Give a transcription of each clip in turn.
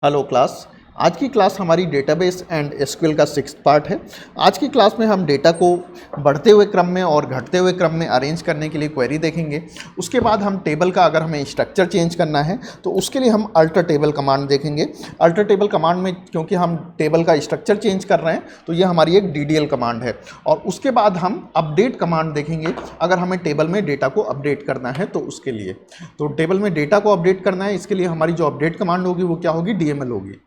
Hello class. आज की class हमारी डेटाबेस एंड एसक्यूएल का 6th पार्ट है। आज की क्लास में हम डेटा को बढ़ते हुए क्रम में और घटते हुए क्रम में अरेंज करने के लिए क्वेरी देखेंगे। उसके बाद हम टेबल का अगर हमें स्ट्रक्चर चेंज करना है तो उसके लिए हम अल्टर टेबल कमांड देखेंगे। अल्टर टेबल कमांड में क्योंकि हम टेबल का स्ट्रक्चर चेंज कर रहे हैं तो ये हमारी एक डीडीएल कमांड है। और उसके बाद हम अपडेट कमांड देखेंगे अगर हमें टेबल में डेटा को अपडेट करना है तो उसके लिए। तो टेबल में डेटा को अपडेट करना है, इसके लिए हमारी जो अपडेट कमांड होगी वो क्या होगी, डीएमएल होगी।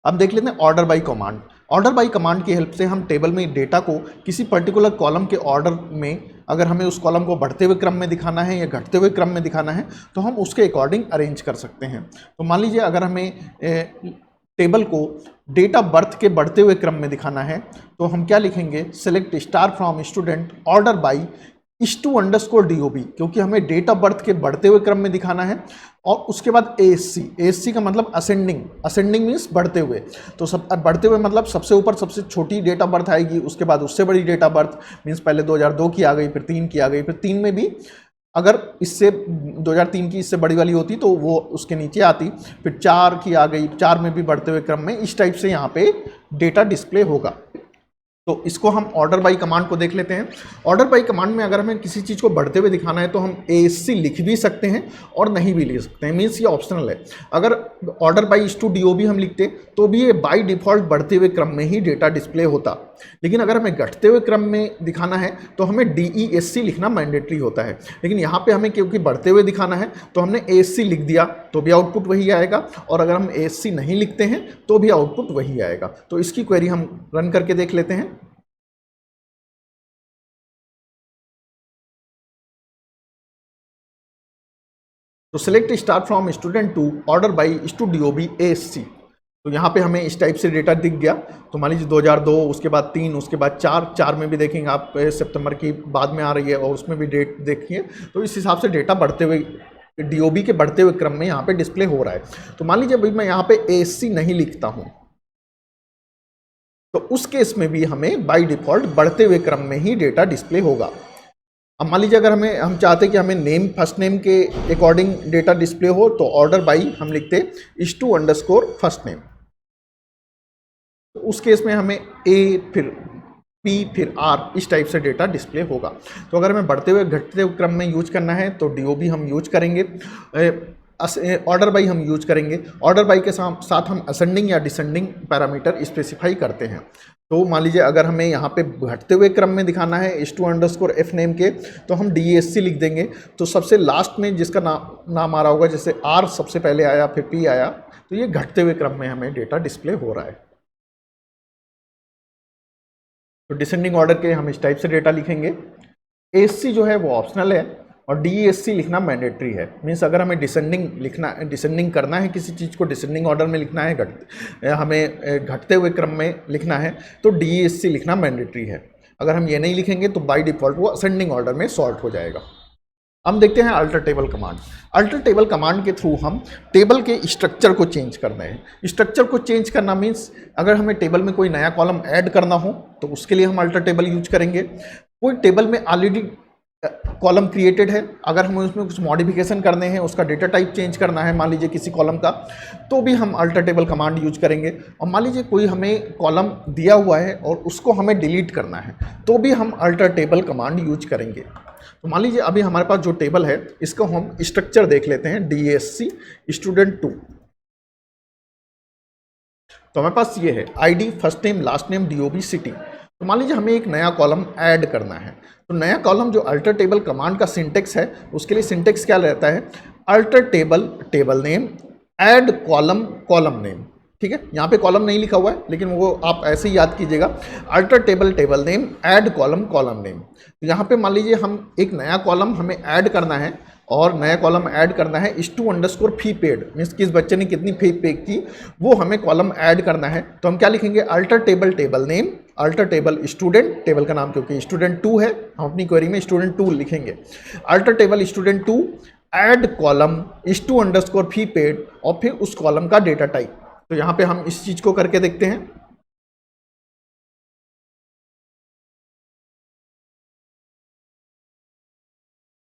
अब देख लेते हैं order by command. Order by command की हेल्प से हम टेबल में डेटा को किसी पर्टिकुलर कॉलम के ऑर्डर में, अगर हमें उस कॉलम को बढ़ते हुए क्रम में दिखाना है या घटते हुए क्रम में दिखाना है तो हम उसके अकॉर्डिंग अरेंज कर सकते हैं। तो मान लीजिए अगर हमें टेबल को डेट ऑफ बर्थ के बढ़ते हुए क्रम में दिखाना है तो हम क्या लिखेंगे, select star from student order by *_DOB, क्योंकि हमें डेट ऑफ बर्थ के बढ़ते हुए क्रम में दिखाना है। और उसके बाद ASC का मतलब असेंडिंग मीन्स बढ़ते हुए। तो सब बढ़ते हुए मतलब सबसे ऊपर सबसे छोटी डेट ऑफ बर्थ आएगी, उसके बाद उससे बड़ी डेट ऑफ बर्थ मीन्स पहले 2002 की आ गई, फिर 3 की आ गई, फिर 3 में भी अगर इससे 2003 की इससे बड़ी वाली होती तो वो उसके नीचे आती, फिर 4 की आ गई, 4 में भी बढ़ते हुए क्रम में। इस टाइप से यहाँ पे डेटा डिस्प्ले होगा। तो इसको हम ऑर्डर बाई कमांड को देख लेते हैं। ऑर्डर बाई कमांड में अगर हमें किसी चीज़ को बढ़ते हुए दिखाना है तो हम ASC लिख भी सकते हैं और नहीं भी लिख सकते हैं, मीन्स ये ऑप्शनल है। अगर ऑर्डर बाई *DOB हम लिखते तो भी ये बाई डिफ़ॉल्ट बढ़ते हुए क्रम में ही डेटा डिस्प्ले होता, लेकिन अगर हमें घटते हुए क्रम में दिखाना है तो हमें DESC लिखना मैंडेटरी होता है। लेकिन यहाँ पे हमें क्योंकि बढ़ते हुए दिखाना है तो हमने ASC लिख दिया तो भी आउटपुट वही आएगा, और अगर हम ASC नहीं लिखते हैं तो भी आउटपुट वही आएगा। तो इसकी क्वेरी हम रन करके देख लेते हैं। तो select star from student two order by *DOB ASC। तो यहाँ पे हमें इस टाइप से डेटा दिख गया। तो मान लीजिए 2002, उसके बाद 3, उसके बाद 4 में भी देखेंगे आप सितंबर की बाद में आ रही है और उसमें भी डेट देखिए। तो इस हिसाब से डेटा बढ़ते हुए DOB के बढ़ते हुए क्रम में यहाँ पे डिस्प्ले हो रहा है। तो मान लीजिए भाई मैं यहाँ पे ASC नहीं लिखता हूँ तो उस केस में भी हमें बाई डिफॉल्ट बढ़ते हुए क्रम में ही डेटा डिस्प्ले होगा। अब मान लीजिए अगर हम चाहते हैं कि हमें नेम फर्स्ट नेम के अकॉर्डिंग डेटा डिस्प्ले हो तो ऑर्डर बाई हम लिखते *_first name। तो उस केस में हमें A फिर P फिर R इस टाइप से डेटा डिस्प्ले होगा। तो अगर हमें बढ़ते हुए घटते हुए क्रम में यूज करना है तो DOB हम यूज करेंगे, ऑर्डर बाई हम यूज करेंगे। ऑर्डर बाई के साथ हम असेंडिंग या डिसेंडिंग पैरामीटर स्पेसिफाई करते हैं। तो मान लीजिए अगर हमें यहाँ पे घटते हुए क्रम में दिखाना है *_f नेम के तो हम DESC लिख देंगे। तो सबसे लास्ट में जिसका नाम आ रहा होगा, जैसे R सबसे पहले आया फिर P आया, तो ये घटते हुए क्रम में हमें डेटा डिस्प्ले हो रहा है। तो डिसेंडिंग ऑर्डर के हम इस टाइप से डेटा लिखेंगे। ASC जो है वो ऑप्शनल है और DESC लिखना मैंडेटरी है। मीन्स अगर हमें डिसेंडिंग करना है, किसी चीज़ को डिसेंडिंग ऑर्डर में लिखना है, हमें घटते हुए क्रम में लिखना है तो DESC लिखना मैंडेटरी है। अगर हम ये नहीं लिखेंगे तो बाय डिफ़ॉल्ट वो असेंडिंग ऑर्डर में सॉर्ट हो जाएगा। हम देखते हैं alter table command. Alter table command के थ्रू हम टेबल के स्ट्रक्चर को चेंज करना है। स्ट्रक्चर को चेंज करना मीन्स अगर हमें टेबल में कोई नया कॉलम ऐड करना हो तो उसके लिए हम अल्टर टेबल यूज करेंगे। कोई टेबल में ऑलरेडी कॉलम क्रिएटेड है, अगर हमें उसमें कुछ मॉडिफिकेशन करने हैं, उसका डेटा टाइप चेंज करना है मान लीजिए किसी कॉलम का, तो भी हम अल्टर टेबल कमांड यूज करेंगे। और मान लीजिए कोई हमें कॉलम दिया हुआ है और उसको हमें डिलीट करना है तो भी हम अल्टर टेबल कमांड यूज करेंगे। तो मान लीजिए अभी हमारे पास जो टेबल है इसको हम स्ट्रक्चर देख लेते हैं, DESC स्टूडेंट 2। तो हमारे पास ये है ID first name last name DOB city. तो मान लीजिए हमें एक नया कॉलम ऐड करना है। तो नया कॉलम जो अल्टर टेबल कमांड का सिंटेक्स है उसके लिए सिंटेक्स क्या रहता है, alter table table name add column column name. ठीक है, यहाँ पे कॉलम नहीं लिखा हुआ है लेकिन वो आप ऐसे ही याद कीजिएगा, alter table table name add column column name. तो यहाँ पे मान लीजिए हम एक नया कॉलम हमें ऐड करना है और नया कॉलम ऐड करना है *_fee पेड, मीन्स किस बच्चे ने कितनी फी पे की वो हमें कॉलम ऐड करना है। तो हम क्या लिखेंगे, alter table table name alter table student, table का नाम क्योंकि स्टूडेंट 2 है हम अपनी क्वेरी में स्टूडेंट 2 लिखेंगे, alter table student 2 add column *_fee paid और फिर उस कॉलम का डेटा टाइप। तो यहाँ पे हम इस चीज को करके देखते हैं।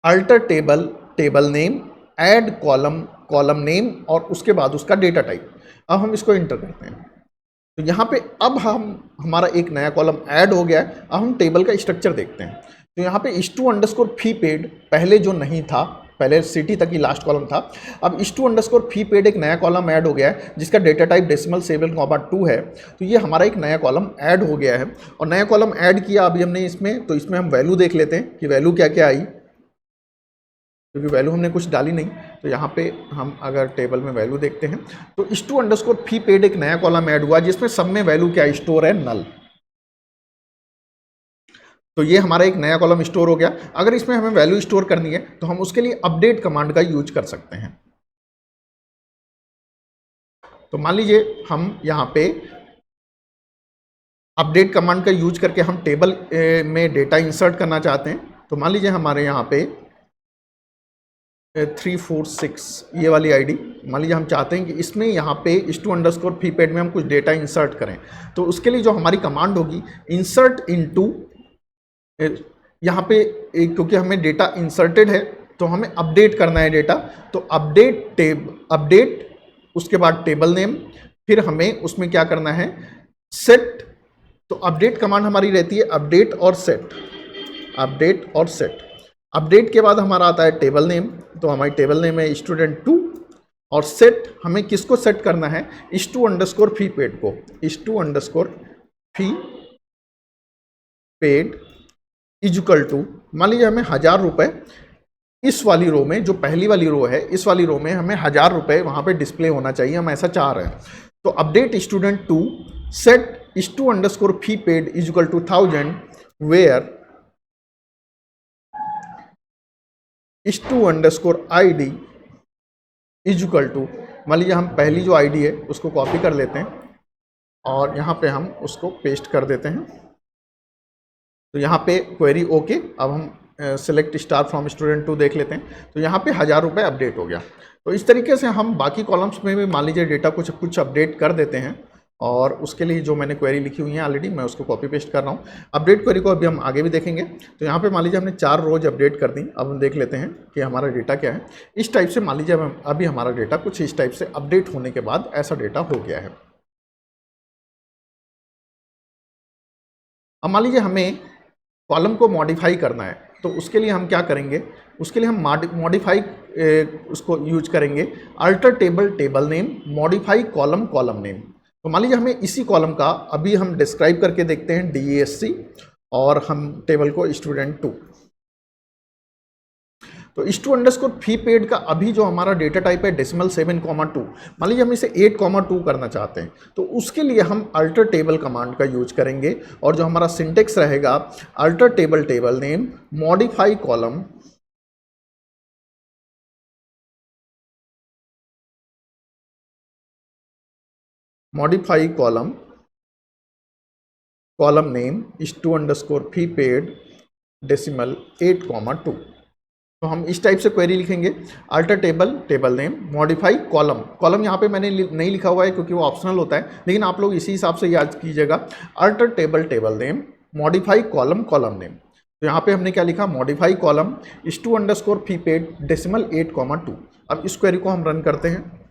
Alter table table name add column column name और उसके बाद उसका डेटा टाइप। अब हम इसको इंटर करते हैं तो यहाँ पे अब हमारा एक नया कॉलम ऐड हो गया है। अब हम टेबल का स्ट्रक्चर देखते हैं। तो यहाँ पे *_fee पेड पहले जो नहीं था, पहले सिटी तक ही लास्ट कॉलम था, अब *_fee पेड एक नया कॉलम ऐड हो गया है जिसका डेटा टाइप .7,2 है। तो ये हमारा एक नया कॉलम ऐड हो गया है और नया कॉलम ऐड किया अभी हमने इसमें, तो इसमें हम वैल्यू देख लेते हैं कि वैल्यू क्या क्या आई, क्योंकि वैल्यू हमने कुछ डाली नहीं। तो यहाँ पे हम अगर टेबल में वैल्यू देखते हैं तो *_fee पेड एक नया कॉलम ऐड हुआ जिसमें सब में वैल्यू क्या स्टोर है, नल। तो ये हमारा एक नया कॉलम स्टोर हो गया। अगर इसमें हमें वैल्यू स्टोर करनी है तो हम उसके लिए अपडेट कमांड का यूज कर सकते हैं। तो मान लीजिए हम यहाँ पे अपडेट कमांड का यूज करके हम टेबल में डेटा इंसर्ट करना चाहते हैं। तो मान लीजिए हमारे यहाँ पे 346 ये वाली आईडी, मान लीजिए हम चाहते हैं कि इसमें यहाँ पे *_fee पेड में हम कुछ डेटा इंसर्ट करें। तो उसके लिए जो हमारी कमांड होगी इंसर्ट इनटू, यहाँ पे क्योंकि हमें डेटा इंसर्टेड है तो हमें अपडेट करना है डेटा, तो अपडेट उसके बाद टेबल नेम, फिर हमें उसमें क्या करना है, सेट। तो अपडेट कमांड हमारी रहती है अपडेट और सेट, अपडेट और सेट। अपडेट के बाद हमारा आता है टेबल नेम, तो हमारी टेबल नेम है student2 और सेट हमें किसको सेट करना है, *_fee पेड को, *_fee पेड इक्वल टू, मान लीजिए हमें 1000 रुपये इस वाली रो में, जो पहली वाली रो है इस वाली रो में हमें 1000 रुपये वहाँ पे डिस्प्ले होना चाहिए, हम ऐसा चाह रहे हैं। तो update student2 set *_fee paid equal to 1000 where *_id equal to, मान लीजिए हम पहली जो आईडी है उसको कॉपी कर लेते हैं और यहाँ पे हम उसको पेस्ट कर देते हैं। तो यहाँ पे क्वेरी ओके। अब हम सेलेक्ट स्टार फ्रॉम student2 देख लेते हैं। तो यहाँ पे 1000 रुपये अपडेट हो गया। तो इस तरीके से हम बाकी कॉलम्स में भी मान लीजिए डेटा कुछ अपडेट कर देते हैं और उसके लिए जो मैंने क्वेरी लिखी हुई है ऑलरेडी मैं उसको कॉपी पेस्ट कर रहा हूँ। अपडेट क्वेरी को अभी हम आगे भी देखेंगे। तो यहाँ पे मान लीजिए हमने 4 रोज अपडेट कर दी। अब हम देख लेते हैं कि हमारा डेटा क्या है। इस टाइप से मान लीजिए अभी हमारा डेटा कुछ इस टाइप से अपडेट होने के बाद ऐसा डेटा हो गया है। अब मान लीजिए हमें कॉलम को मॉडिफाई करना है, तो उसके लिए हम क्या करेंगे, उसके लिए हम मॉडिफाई उसको यूज करेंगे alter table name modify column name. तो मान लीजिए हमें इसी कॉलम का अभी हम डिस्क्राइब करके देखते हैं DESC और हम टेबल को student2। तो *_fee पेड का अभी जो हमारा डेटा टाइप है .7,2, मान लीजिए हम इसे 8,2 करना चाहते हैं, तो उसके लिए हम अल्टर टेबल कमांड का यूज करेंगे और जो हमारा सिंटेक्स रहेगा alter table name modify column name *_fee paid .8,2। तो हम इस टाइप से क्वेरी लिखेंगे alter table name modify column यहाँ पे मैंने नहीं लिखा हुआ है क्योंकि वो ऑप्शनल होता है, लेकिन आप लोग इसी हिसाब से याद कीजिएगा alter table name modify column name. तो यहाँ पे हमने क्या लिखा, मॉडिफाई कॉलम *_fee पेड .8,2। अब इस क्वेरी को हम रन करते हैं।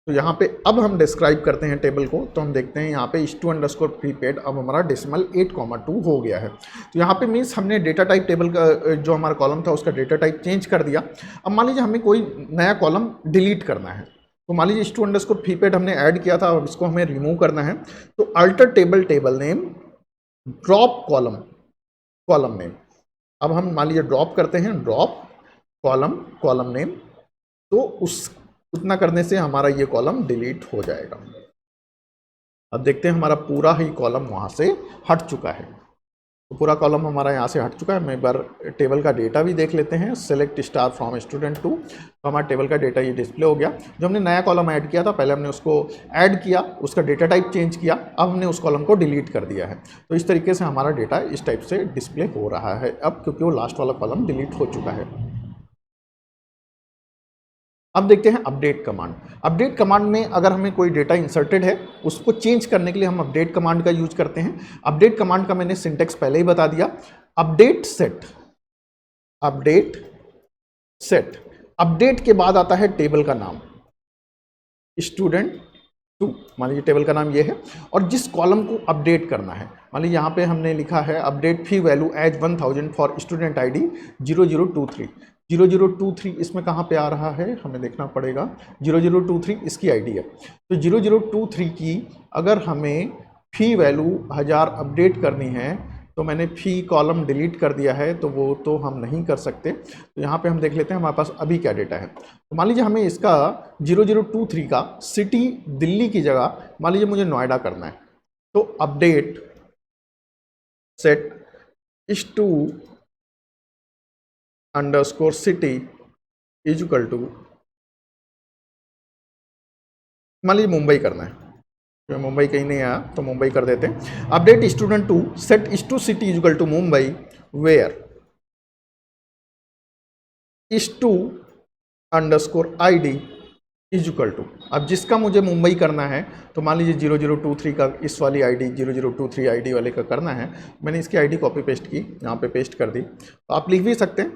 तो यहाँ पे अब हम डिस्क्राइब करते हैं टेबल को, तो हम देखते हैं यहाँ पे *_fee पेड अब हमारा .8,2 हो गया है। तो यहाँ पे मीन्स हमने डेटा टाइप टेबल का जो हमारा कॉलम था उसका डेटा टाइप चेंज कर दिया। अब मान लीजिए हमें कोई नया कॉलम डिलीट करना है, तो मान लीजिए *_fee पेड हमने ऐड किया था, अब इसको हमें रिमूव करना है। तो alter table name drop column name. अब हम मान लीजिए ड्रॉप करते हैं, ड्रॉप कॉलम नेम, तो उतना करने से हमारा ये कॉलम डिलीट हो जाएगा। अब देखते हैं हमारा पूरा ही कॉलम वहाँ से हट चुका है। तो पूरा कॉलम हमारा यहाँ से हट चुका है। मैं एक बार टेबल का डेटा भी देख लेते हैं, सेलेक्ट स्टार फ्रॉम student2। तो हमारा टेबल का डेटा ये डिस्प्ले हो गया। जो हमने नया कॉलम ऐड किया था, पहले हमने उसको ऐड किया, उसका डेटा टाइप चेंज किया, अब हमने उस कॉलम को डिलीट कर दिया है। तो इस तरीके से हमारा डेटा इस टाइप से डिस्प्ले हो रहा है अब, क्योंकि वो लास्ट वाला कॉलम डिलीट हो चुका है। अब देखते हैं अपडेट कमांड। अपडेट कमांड में अगर हमें कोई डेटा इंसर्टेड है उसको चेंज करने के लिए हम अपडेट कमांड का यूज करते हैं। अपडेट कमांड का मैंने सिंटेक्स पहले ही बता दिया, अपडेट सेट। अपडेट के बाद आता है टेबल का नाम। स्टूडेंट 2, मान लीजिए टेबल का नाम ये है, और जिस कॉलम को अपडेट करना है, मान लीजिए यहाँ पे हमने लिखा है update fee value as 1000 for student ID 0023। 0023 इसमें कहाँ पे आ रहा है हमें देखना पड़ेगा, 0023 इसकी आईडी है। तो 0023 की अगर हमें फी वैल्यू 1000 अपडेट करनी है, तो मैंने फी कॉलम डिलीट कर दिया है, तो वो तो हम नहीं कर सकते। तो यहाँ पे हम देख लेते हैं हमारे पास अभी क्या डेटा है। तो मान लीजिए हमें इसका 0023 का सिटी दिल्ली की जगह मान लीजिए मुझे नोएडा करना है, तो update set is to underscore city is equal to, मान लीजिए मुंबई करना है, तो मुंबई कहीं नहीं आया तो मुंबई कर देते हैं। Update student 2 set is to city is equal to Mumbai where is to underscore ID is equal to, अब जिसका मुझे मुंबई करना है, तो मान लीजिए 0023 का इस वाली आईडी 0023 आईडी वाले का करना है। मैंने इसकी आईडी कॉपी पेस्ट की, यहाँ पे पेस्ट कर दी। तो आप लिख भी सकते हैं,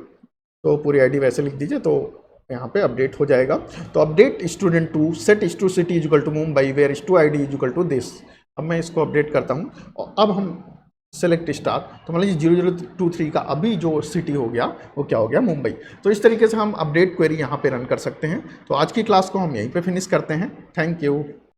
तो पूरी आईडी वैसे लिख दीजिए, तो यहाँ पे अपडेट हो जाएगा। तो update student 2 set is to city is equal to Mumbai where is to ID is equal to this. अब मैं इसको अपडेट करता हूँ, और अब हम सेलेक्ट स्टार, तो मान लीजिए 0023 का अभी जो सिटी हो गया वो क्या हो गया, मुंबई। तो इस तरीके से हम अपडेट क्वेरी यहाँ पे रन कर सकते हैं। तो आज की क्लास को हम यहीं पे फिनिश करते हैं। Thank you.